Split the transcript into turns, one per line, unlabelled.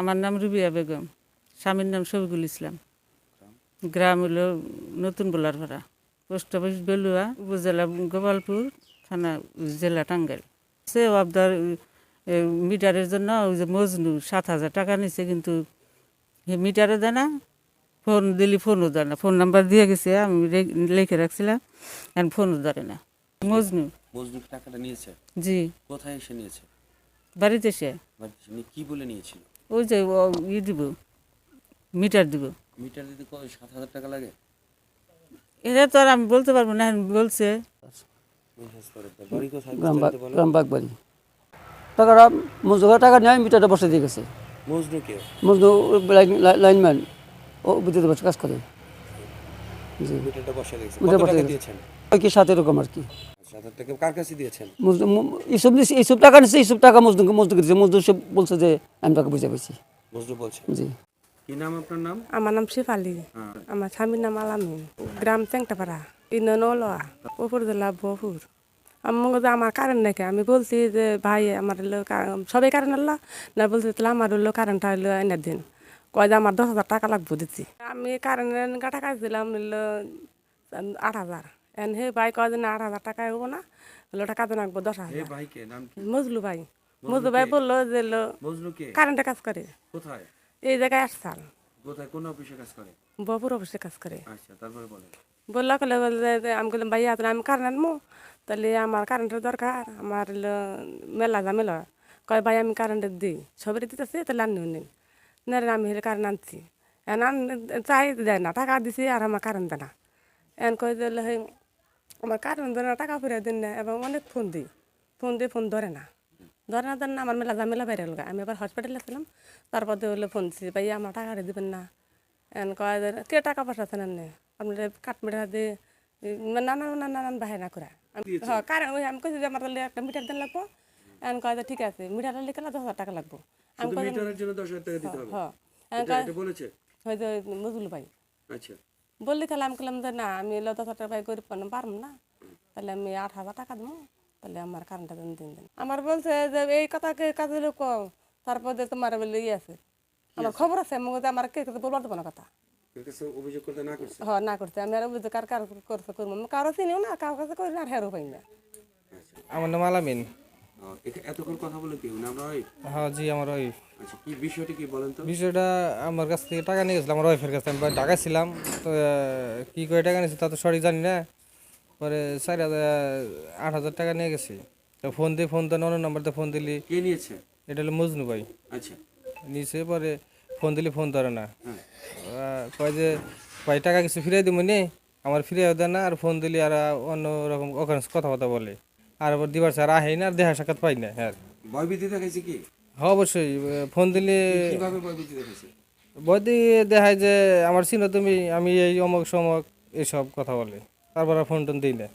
আমার নাম রুবিয়া বেগম, স্বামীর নাম শফিকুল ইসলাম। গ্রাম হলো নতুন বোলারপাড়া, পোস্ট অফিস বেলুয়া, উপজেলা গোপালপুর, থানা জেলা টাঙ্গাইল। সে আবদার মিটারের জন্য ওই যে মজনু 7,000 টাকা নিচ্ছে, কিন্তু মিটারও দেয় না, ফোন দিলি ফোনও দেয় না। ফোন নাম্বার দিয়ে গেছে, আমি লিখে রাখছিলাম, এখন ফোনও ধরে না। মজনু
টাকাটা নিয়েছে?
জি।
কোথায় এসে নিয়েছে?
বাড়িতে এসে।
কি বলে নিয়েছিল?
ওই যে দিব, মিটার দিব।
মিটার দিতে 7,000 টাকা লাগে?
এটা তো আর আমি বলতে পারবো না, বলছে।
গ্রাম বাগবাড়ি। টাকাটা মজদুর টাকা নেয়, মিটারটা বসে দিয়ে গেছে। মজদু লাইনম্যান, ও বিদ্যুৎ বসে কাজ করে। জি,
মিটারটা বসে দিয়েছে।
মিটার
কত
বসে
টাকা
দিয়েছে।
দিয়েছেন?
ওই কি 7 এরকম আর কি।
7,000 টাকা কার কাছে দিয়েছেন?
এইসব টাকা নিচ্ছে, এইসব টাকা মজদুর দিচ্ছে। মজদুর সে বলছে যে আমি টাকা বুঝে পেয়েছি।
মজদুর বলছে?
জি।
কি নাম আপনার নাম?
আমার নাম শেফালি। আমার স্বামীর নাম আলামিন। গ্রাম চেংটাপাড়া, ইউনিয়ন ওলোয়া, উপজেলা বহপুর। আমার কারেন্ট নাকি, আমি বলছি যে ভাই আমার সবাই কারেন্ট আনলো না, বলছি তাহলে আমার হলো কারেন্টটা হলো এনে দিন। কয় যে আমার 10,000 টাকা লাগবো দিচ্ছি। আমি কারেন্টের টাকা দিলাম হলো 8,000। এন হে ভাই কয় যে না 8,000 টাকায় হবো না, হলো টাকা তো লাগবো 10,000। মজলু ভাই। মজলু ভাই বললো যে কারেন্টে কাজ করে।
কোথায়?
এই জায়গায় আসছাল।
কোথায়, কোন অফিসে কাজ করে?
বপুর অফিসে কাজ করে।
আচ্ছা, তারপরে বলেন।
বললো আমি বললাম ভাইয়া আমি কারেন্ট আনবো, তাহলে আমার কারেন্টের দরকার, আমার মেলা ঝামেলা। কয় ভাই আমি কারেন্টের দিই, সবারই দিতেছে, তাহলে আনিও নিন না রে। আমি হেলে কারেন্ট আনছি, চাই দেয় না, টাকা দিছি আর আমার কারেন্ট দেয় না। এন কয় দিলে আমার কারেন্ট দেয় না, টাকা ফিরে দিন না। এবং অনেক ফোন দিই, ফোন ধরে না। আমার মেলা ঝামেলা বাইরে গেল। আমি আবার হসপিটালে ছিলাম, তারপর হলো ফোন দিচ্ছি, ভাইয়া আমার টাকা দিবেন না। এন কয় কে টাকা পাঠাচ্ছেন এনে, আপনার কাঠমিটার দিয়ে নানান বাহানা করে। হ্যাঁ কারণ ওই আমি কইছি যে আমার তাহলে একটা মিটার দেন লাগবো। এন কয় যে ঠিক আছে, মিটার লিখে 10,000 টাকা লাগবো। আমি
মিটারের জন্য 10,000 টাকা দিতে হবে?
হ্যাঁ।
এটা বলেছে?
হয়তো মজুল ভাই
আচ্ছা।
বললি, তাহলে আমি বললাম যে না, আমি 10,000 টাকা ভাই গরিব পারবো না, তাহলে আমি 8,000 টাকা দেবো, তাহলে আমার কারেন্টটা দিন। আমার বলছে যে এই কথাকে কাজে লোক, তারপর যে তোমার বলে ইয়ে আছে, আমার খবর আছে, আমার কে বলবার দেবো না কথা।
অভিযোগ করতে না করছে?
হ্যাঁ না করছে। আমি আর অভিযোগ কার করছে করবো, কারো চিনিও না, কারো কাছে করি না, আর হেরো পাই না।
আমার নাম আলামিন।
এতক্ষণ কথা বলে কি আমরা ওই?
হ্যাঁ জি, আমার ওয়াইফ।
আচ্ছা, কি বিষয়টা কি বলেন তো?
বিষয়টা আমার কাছ থেকে টাকা নিয়ে গেছিলাম, আমার ওয়াইফের কাছে। আমি ঢাকা ছিলাম তো, কী করে টাকা নিয়েছি তা তো সঠিক জানি না। পরে 8,000 টাকা নিয়ে গেছি। তো ফোন তো অন্য নাম্বারতে ফোন দিলি।
কে নিয়েছে?
এটা হলো মজনু ভাই।
আচ্ছা।
নিয়েছে, পরে ফোন দিলি ফোন ধরে না। কয় যে ভাই টাকা কিছু ফিরিয়ে দিব নি, আমার ফিরিয়েও দেয় না, আর ফোন দিলি আর অন্য রকম ওখানে কথাবার্তা বলে। আর আবার দিবার আর আহেই না, আর দেখা সাক্ষাৎ পাই না। হ্যাঁ,
ভয়ভীতি দেখাইছে কি?
হ্যাঁ অবশ্যই। ফোন দিলে
কিভাবে ভয়ভীতি দেখাইছে?
বই দিয়ে দেখায় যে আমার চিনো তুমি, আমি এই অমক সমক, এসব কথা বলে। তারপর আর ফোন টোন দিই না।